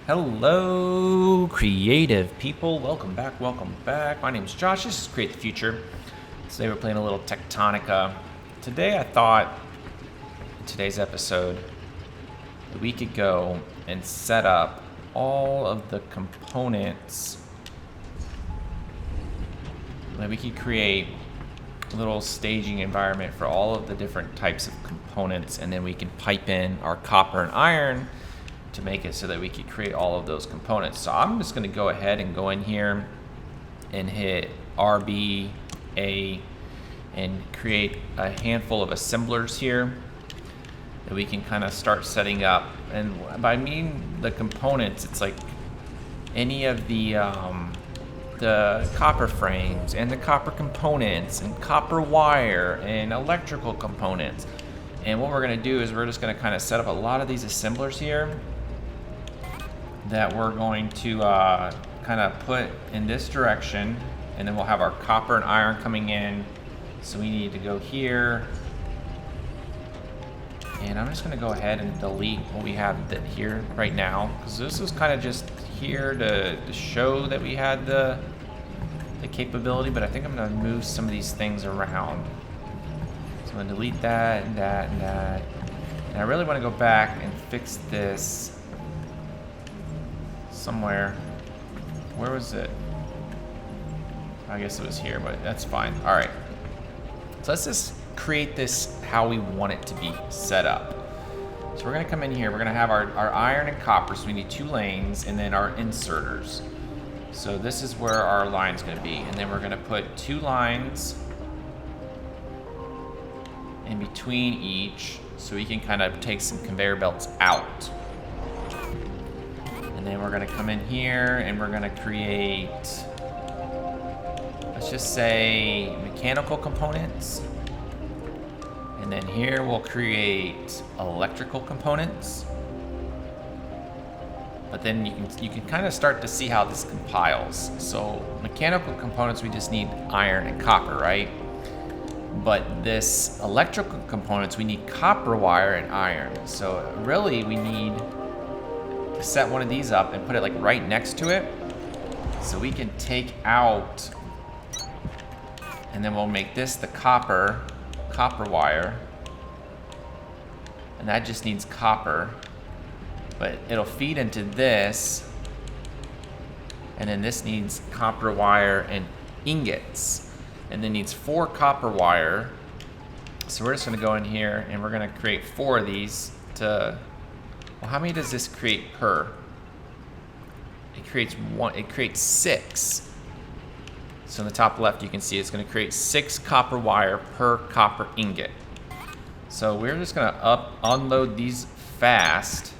Hello, creative people. Welcome back. My name is Josh. This is Create the Future. Today we're playing a little Techtonica. Today I thought, in today's episode, that we could go and set up all of the components. That we could create a little staging environment for all of the different types of components, and then we can pipe in our copper and iron to make it so that we could create all of those components. So I'm just going to go ahead and go in here and hit RB, A, and create a handful of assemblers here that we can kind of start setting up. And by mean the components, it's like any of the copper frames and the copper components and copper wire and electrical components. And what we're going to do is we're just going to kind of set up a lot of these assemblers here that we're going to kind of put in this direction, and then we'll have our copper and iron coming in. So we need to go here, and I'm just going to go ahead and delete what we have here right now, because this is kind of just here to show that we had the capability, but I think I'm going to move some of these things around. So I'm going to delete that and that and that, and I really want to go back and fix this somewhere. Where was it? I guess it was here, but that's fine. All right. So let's just create this how we want it to be set up. So we're going to come in here. We're going to have our iron and copper. So we need 2 lanes, and then our inserters. So this is where our line's going to be. And then we're going to put 2 lines in between each, so we can kind of take some conveyor belts out. And then we're going to come in here and we're going to create, let's just say, mechanical components. And then here we'll create electrical components. But then you can kind of start to see how this compiles. So mechanical components, we just need iron and copper, right? But this electrical components, we need copper wire and iron. So really we need to set one of these up and put it like right next to it, so we can take out, and then we'll make this the copper wire, and that just needs copper, but it'll feed into this, and then this needs copper wire and ingots, and then needs 4 copper wire. So we're just going to go in here and we're going to create 4 of these to, well, how many does this create per? It creates 6. So in the top left you can see it's going to create 6 copper wire per copper ingot. So we're just going to unload these fast.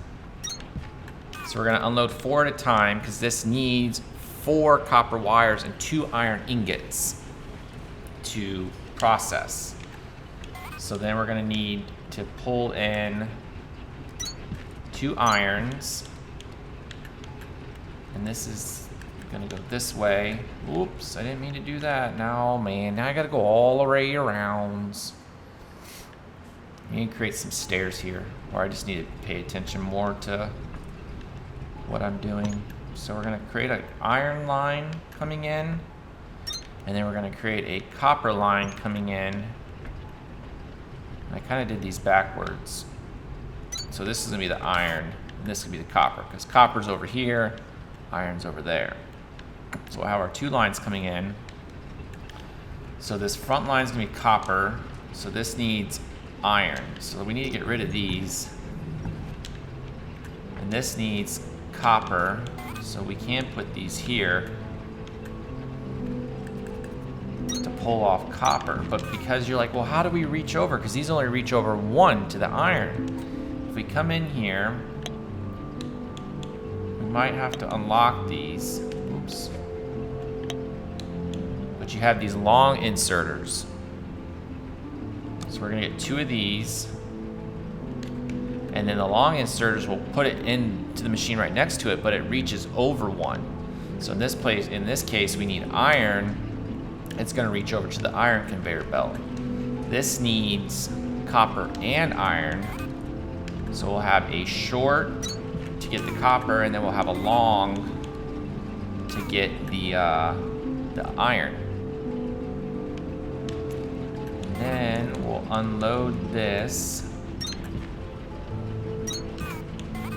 So we're going to unload 4 at a time, because this needs 4 copper wires and 2 iron ingots to process. So then we're going to need to pull in 2 irons, and this is gonna go this way. Oops, I didn't mean to do that. Now, man, now I gotta go all the way around. I need to create some stairs here, or I just need to pay attention more to what I'm doing. So we're gonna create an iron line coming in, and then we're gonna create a copper line coming in. I kind of did these backwards. So this is gonna be the iron, and this is gonna be the copper, because copper's over here, iron's over there. So we'll have our 2 lines coming in. So this front line's gonna be copper, so this needs iron. So we need to get rid of these. And this needs copper, so we can put these here to pull off copper. But because you're like, well, how do we reach over? Because these only reach over 1 to the iron. If we come in here, we might have to unlock these. Oops. But you have these long inserters. So we're gonna get 2 of these. And then the long inserters will put it into the machine right next to it, but it reaches over 1. So in this case, we need iron. It's gonna reach over to the iron conveyor belt. This needs copper and iron. So we'll have a short to get the copper, and then we'll have a long to get the iron. And then we'll unload this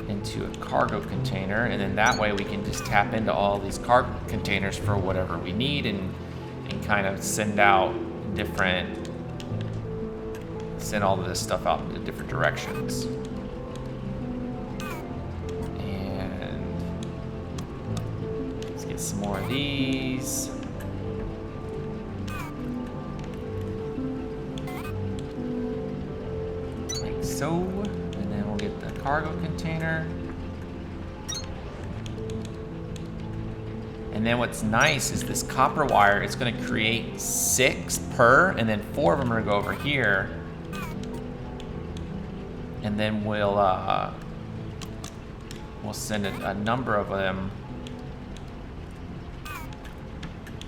into a cargo container, and then that way we can just tap into all these cargo containers for whatever we need, and kind of send all of this stuff out into different directions. And let's get some more of these. Like so. And then we'll get the cargo container. And then what's nice is this copper wire, it's going to create 6 per, and then 4 of them are going to go over here. And then we'll send a number of them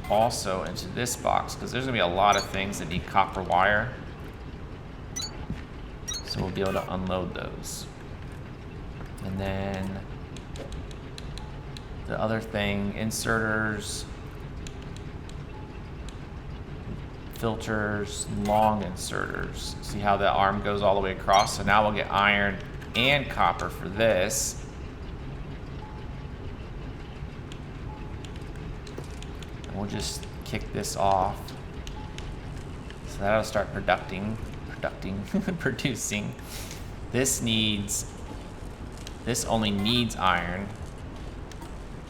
also into this box, because there's going to be a lot of things that need copper wire. So we'll be able to unload those. And then the other thing, inserters, filters, long inserters. See how the arm goes all the way across? So now we'll get iron and copper for this. And we'll just kick this off. So that'll start producing. This only needs iron.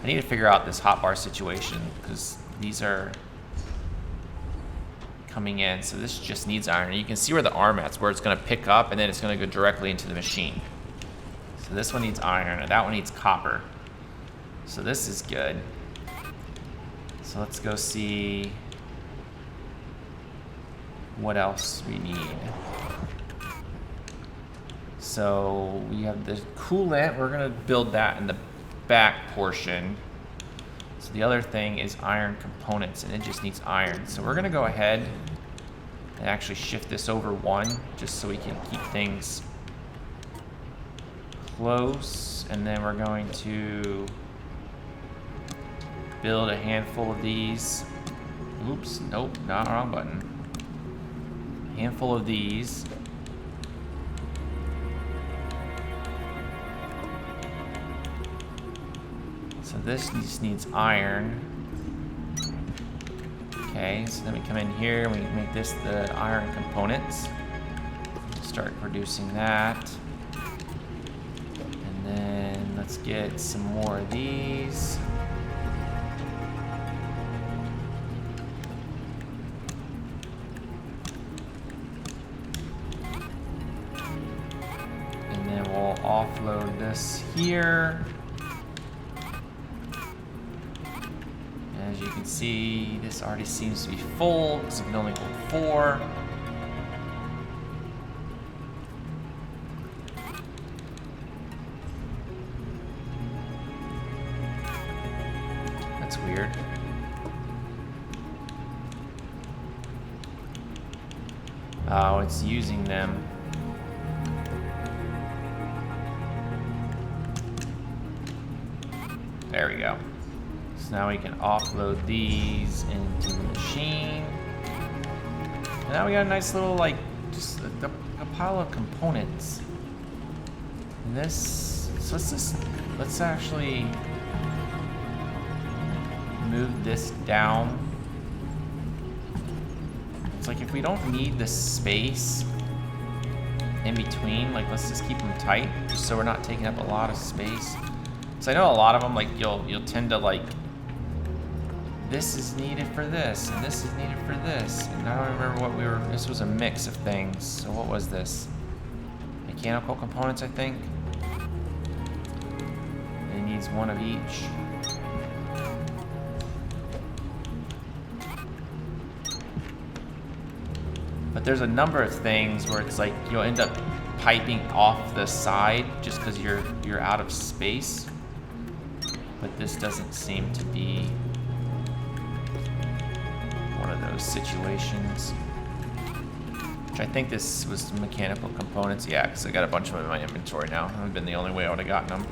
I need to figure out this hotbar situation, because these are coming in. So this just needs iron. And you can see where the arm is, where it's going to pick up, and then it's going to go directly into the machine. So this one needs iron, and that one needs copper. So this is good. So let's go see what else we need. So we have the coolant. We're going to build that in the back portion. So the other thing is iron components, and it just needs iron. So we're going to go ahead and actually shift this over 1, just so we can keep things close. And then we're going to build a handful of these. Oops, nope, not wrong button. Handful of these. So this just needs iron. Okay, so then we come in here and we make this the iron components. Start producing that. And then let's get some more of these. And then we'll offload this here. As you can see, this already seems to be full, because it can only hold 4. That's weird. Oh, it's using them. There we go. So now we can offload these into the machine. And now we got a nice little, like, just a pile of components. And this, so let's actually move this down. It's like if we don't need the space in between, like let's just keep them tight, just so we're not taking up a lot of space. So I know a lot of them, like you'll tend to like, this is needed for this, and this is needed for this. And I don't remember what this was a mix of things. So what was this? Mechanical components, I think. It needs 1 of each. But there's a number of things where it's like you'll end up piping off the side just because you're out of space. But this doesn't seem to be one of those situations. Which I think this was mechanical components. Yeah, because I got a bunch of them in my inventory now. That would have been the only way I would have gotten them.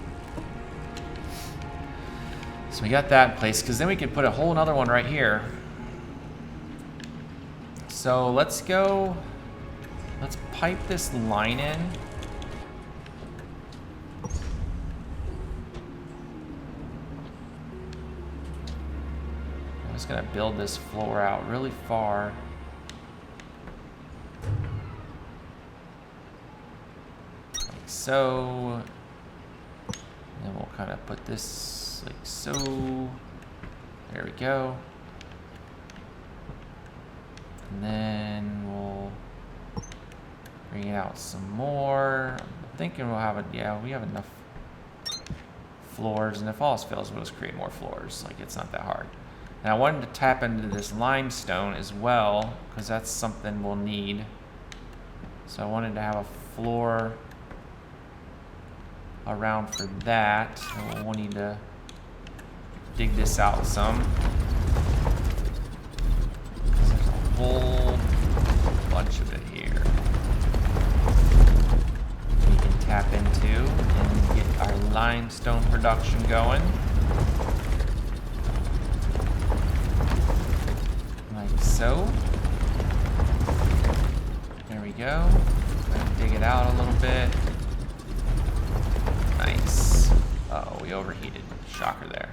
So we got that in place, because then we can put a whole another one right here. So let's go, let's pipe this line in. I'm just gonna build this floor out really far. Like so. And then we'll kind of put this like so. There we go. And then we'll bring it out some more. I'm thinking we'll have a, yeah, we have enough floors, and if all else fails, we'll just create more floors. Like, it's not that hard. And I wanted to tap into this limestone as well, because that's something we'll need. So I wanted to have a floor around for that. And we'll need to dig this out some. There's a whole bunch of it here we can tap into and get our limestone production going. Like so. There we go. Dig it out a little bit. Nice. Uh-oh, we overheated. Shocker there.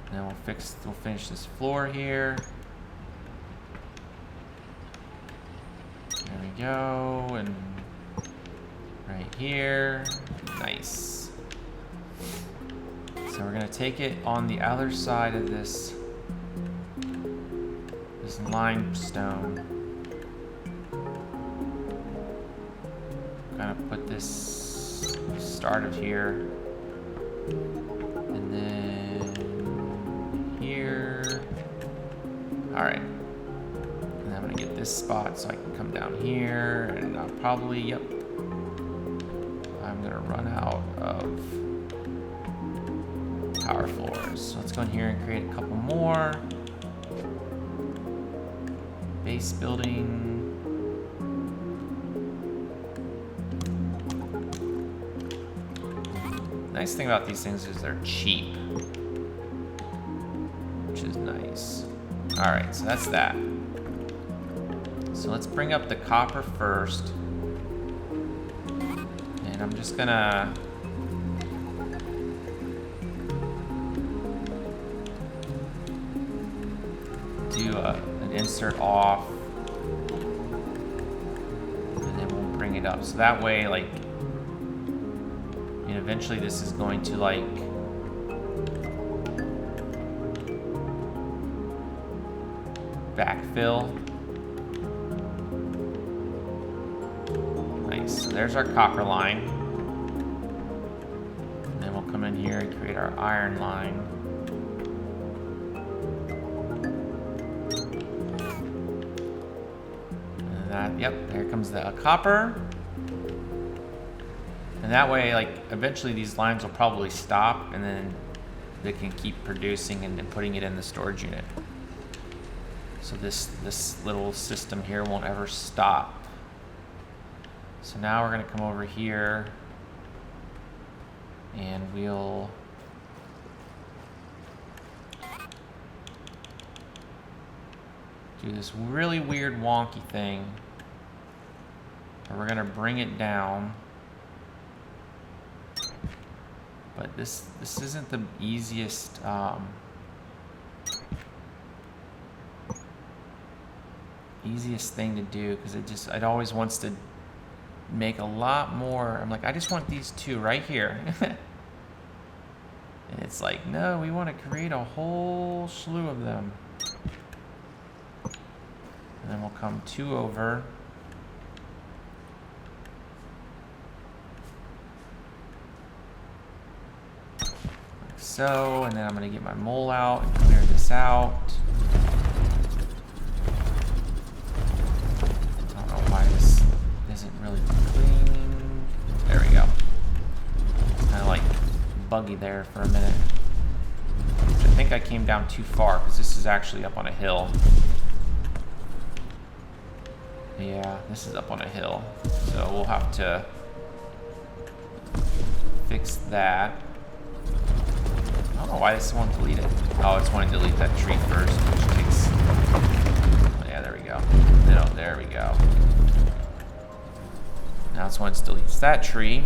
And then we'll finish this floor here. There we go, and right here. Nice. So we're gonna take it on the other side of this limestone. Gonna put this start of here, and then here. All right. And then I'm gonna get this spot so I can come down here, and I'll probably, yep. I'm gonna run out of power floors. So let's go in here and create a couple more. Base building. Nice thing about these things is they're cheap, which is nice. All right, so that's that. So let's bring up the copper first. And I'm just gonna do an insert off, and then we'll bring it up. So that way, like, and eventually this is going to, like, backfill. Nice. So there's our copper line. And then we'll come in here and create our iron line. And that, yep, there comes the copper. And that way, like, eventually these lines will probably stop, and then they can keep producing and then putting it in the storage unit. So this little system here won't ever stop. So now we're gonna come over here, and we'll do this really weird wonky thing, and we're gonna bring it down. But this isn't the easiest easiest thing to do, because it always wants to make a lot more. I'm like, I just want these two right here. And it's like, no, we want to create a whole slew of them. And then we'll come two over. So, and then I'm going to get my mole out and clear this out. I don't know why this isn't really clean. There we go. It's kind of like buggy there for a minute. I think I came down too far, because this is actually up on a hill. Yeah, this is up on a hill. So we'll have to fix that. don't know why this won't delete it. Oh, it's wanting to delete that tree first, which takes... Oh, yeah, there we go. No, there we go. Now it's once deletes that tree.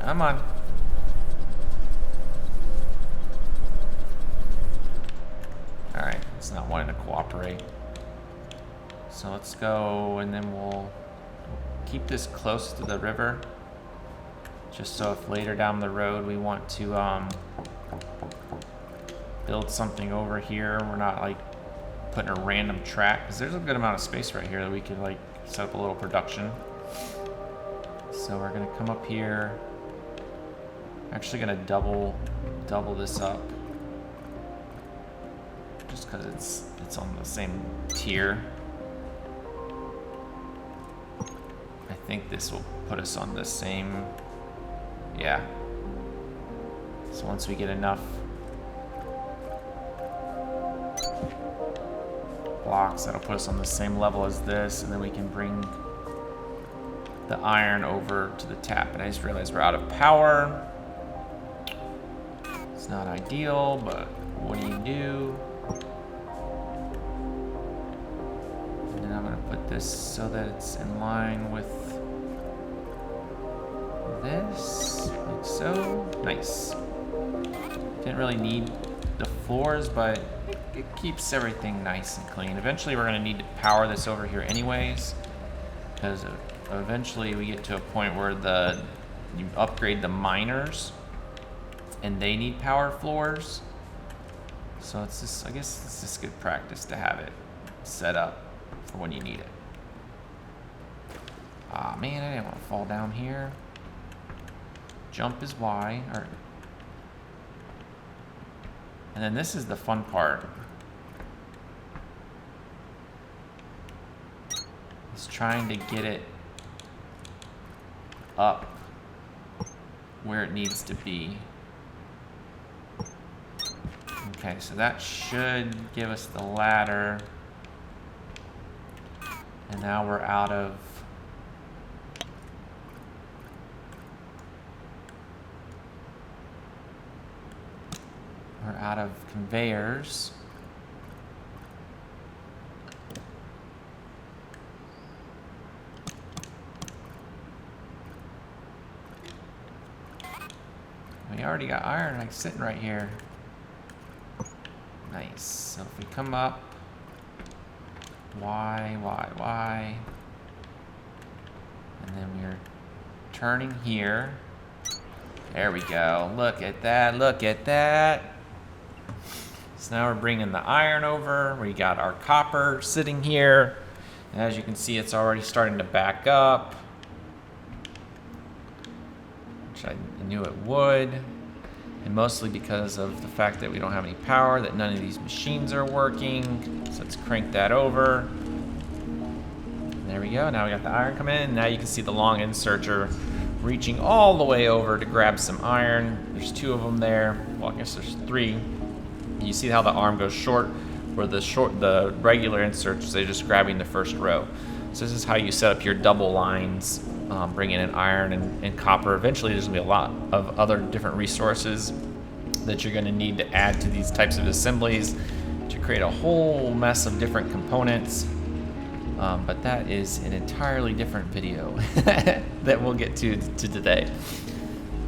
Come on. Alright, it's not wanting to cooperate. So let's go, and then we'll keep this close to the river. Just so if later down the road we want to build something over here, we're not like putting a random track, because there's a good amount of space right here that we could like set up a little production. So we're gonna come up here. Actually gonna double this up, just because it's on the same tier. I think this will put us on the same, yeah. So once we get enough blocks, that'll put us on the same level as this, and then we can bring the iron over to the tap. And I just realized we're out of power. It's not ideal, but what do you do? And then I'm gonna put this so that it's in line with this, like so. Nice. Didn't really need the floors, but it keeps everything nice and clean. Eventually we're gonna need to power this over here anyways, because eventually we get to a point where you upgrade the miners and they need power floors. So it's just, I guess it's just good practice to have it set up for when you need it. Ah, man, I didn't want to fall down here. Jump is Y, and then this is the fun part. It's trying to get it up where it needs to be. Okay, so that should give us the ladder. And now we're out of conveyors. We already got iron like sitting right here. Nice. So if we come up, Y, and then we're turning here. There we go. Look at that. Look at that. So now we're bringing the iron over. We got our copper sitting here. And as you can see, it's already starting to back up, which I knew it would. And mostly because of the fact that we don't have any power, that none of these machines are working. So let's crank that over. And there we go. Now we got the iron coming in. Now you can see the long inserter reaching all the way over to grab some iron. There's 2 of them there. Well, I guess there's 3. You see how the arm goes short, where the regular inserts, they're just grabbing the first row. So this is how you set up your double lines, bringing in iron and copper. Eventually there's gonna be a lot of other different resources that you're gonna need to add to these types of assemblies to create a whole mess of different components. But that is an entirely different video that we'll get to today.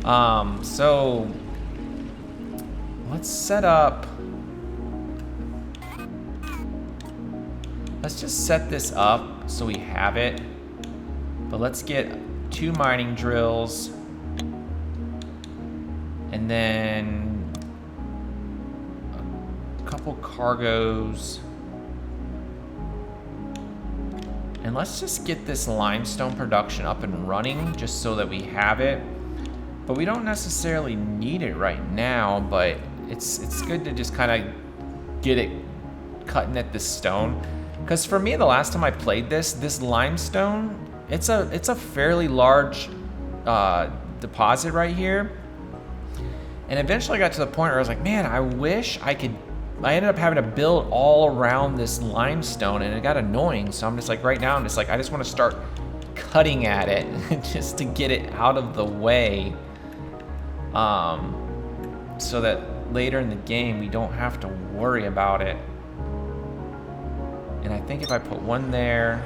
So let's set up, let's just set this up so we have it. But let's get 2 mining drills, and then a couple cargos. And let's just get this limestone production up and running just so that we have it. But we don't necessarily need it right now, but it's good to just kind of get it cutting at this stone. Because for me, the last time I played this limestone, it's a fairly large deposit right here. And eventually I got to the point where I was like, man, I wish I could. I ended up having to build all around this limestone, and it got annoying. So I'm just like, right now, I'm just like, I just want to start cutting at it just to get it out of the way, so that later in the game we don't have to worry about it. And I think if I put one there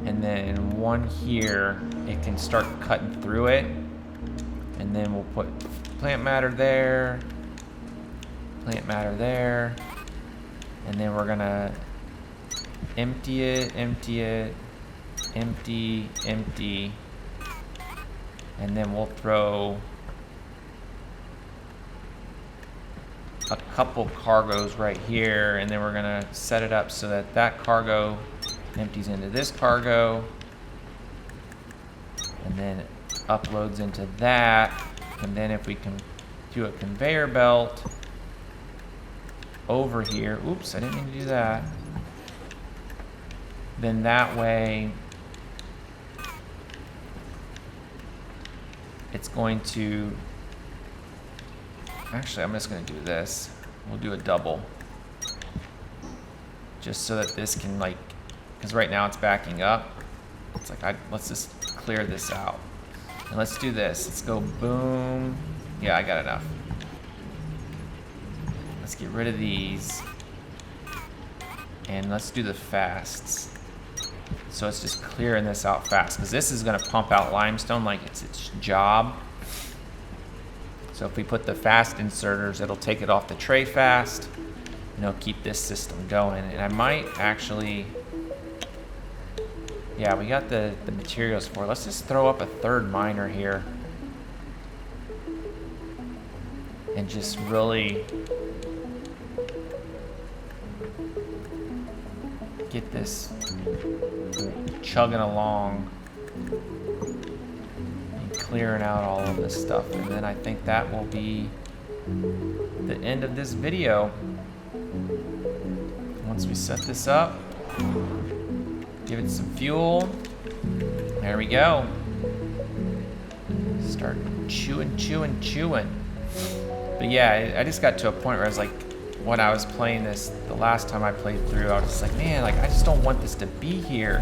and then one here, it can start cutting through it. And then we'll put plant matter there, and then we're gonna empty it, empty, and then we'll throw a couple cargoes right here, and then we're gonna set it up so that that cargo empties into this cargo, and then it uploads into that. And then if we can do a conveyor belt over here, oops, I didn't mean to do that, then that way it's going to, actually I'm just going to do this, we'll do a double, just so that this can, like, because right now it's backing up, it's like, let's just clear this out. And let's do this. Let's go boom. Yeah, I got enough. Let's get rid of these. And let's do the fasts. So it's just clearing this out fast, because this is going to pump out limestone like it's its job. So if we put the fast inserters, it'll take it off the tray fast, and it'll keep this system going. And I might actually... Yeah, we got the materials for it. Let's just throw up a third miner here. And just really get this chugging along and clearing out all of this stuff. And then I think that will be the end of this video. Once we set this up, give it some fuel. There we go. Start chewing. But yeah, I just got to a point where I was like, when I was playing this, the last time I played through, I was just like, man, like, I just don't want this to be here.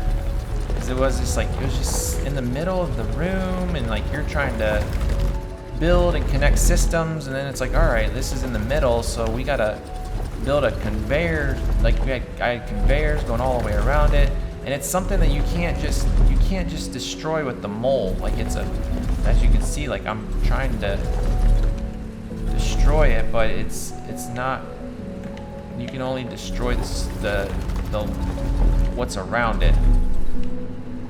Because it was just like, it was just in the middle of the room, and like, you're trying to build and connect systems, and then it's like, all right, this is in the middle, so we gotta build a conveyor. Like, I had conveyors going all the way around it. And it's something that you can't just destroy with the mole. Like, it's as you can see, like, I'm trying to destroy it, but it's not. You can only destroy the what's around it,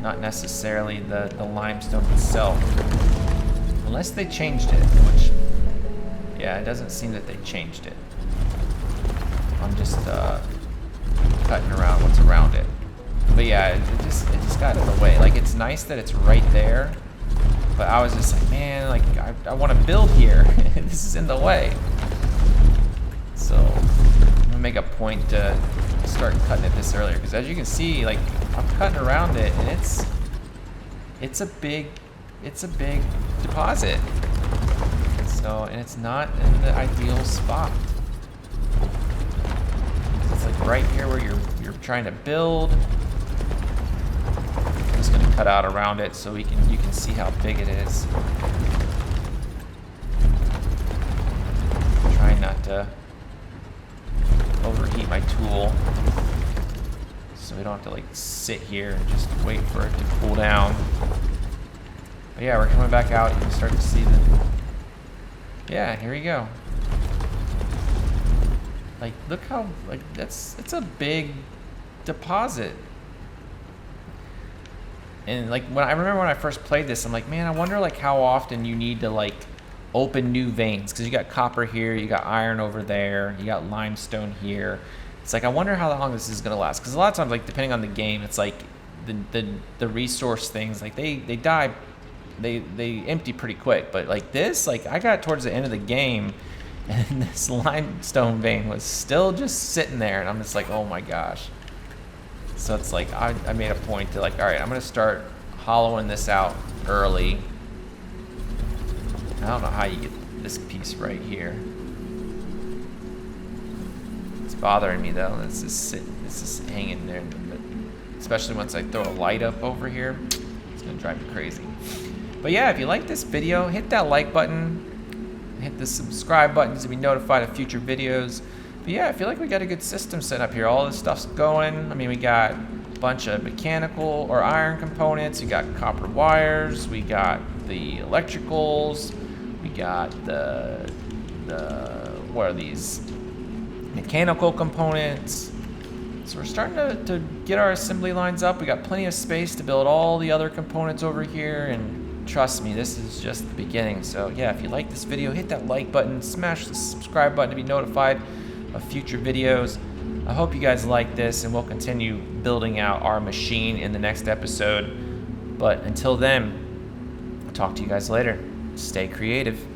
not necessarily the limestone itself, unless they changed it. Which, yeah, it doesn't seem that they changed it. I'm just cutting around what's around it. But yeah, it just got in the way. Like, it's nice that it's right there, but I was just like, man, like, I want to build here. This is in the way. So I'm gonna make a point to start cutting it this earlier, because as you can see, like, I'm cutting around it, and it's a big deposit. So, and it's not in the ideal spot. It's like right here where you're trying to build. I'm just gonna cut out around it so you can see how big it is. Trying not to overheat my tool, so we don't have to like sit here and just wait for it to cool down. But yeah, we're coming back out. You can start to see yeah, here we go. Like, look how, like, it's a big deposit. And like, I remember when I first played this, I'm like, man, I wonder like how often you need to like open new veins, because you got copper here, you got iron over there, you got limestone here. It's like, I wonder how long this is gonna last, because a lot of times, like, depending on the game, it's like the resource things, like they die, they empty pretty quick. But like this, like, I got towards the end of the game, and this limestone vein was still just sitting there, and I'm just like, oh my gosh. So it's like, I made a point to like, all right, I'm gonna start hollowing this out early. I don't know how you get this piece right here. It's bothering me though. It's just sitting, it's just hanging there. especially once I throw a light up over here. It's gonna drive me crazy. But yeah, if you like this video, hit that like button, hit the subscribe button to be notified of future videos. But yeah, I feel like we got a good system set up here. All this stuff's going. I mean, we got a bunch of mechanical or iron components. We got copper wires. We got the electricals. We got the what are these? Mechanical components. So we're starting to get our assembly lines up. We got plenty of space to build all the other components over here, and trust me, this is just the beginning. So yeah, if you like this video, hit that like button, smash the subscribe button to be notified of future videos. I hope you guys like this, and we'll continue building out our machine in the next episode. But until then, I'll talk to you guys later. Stay creative.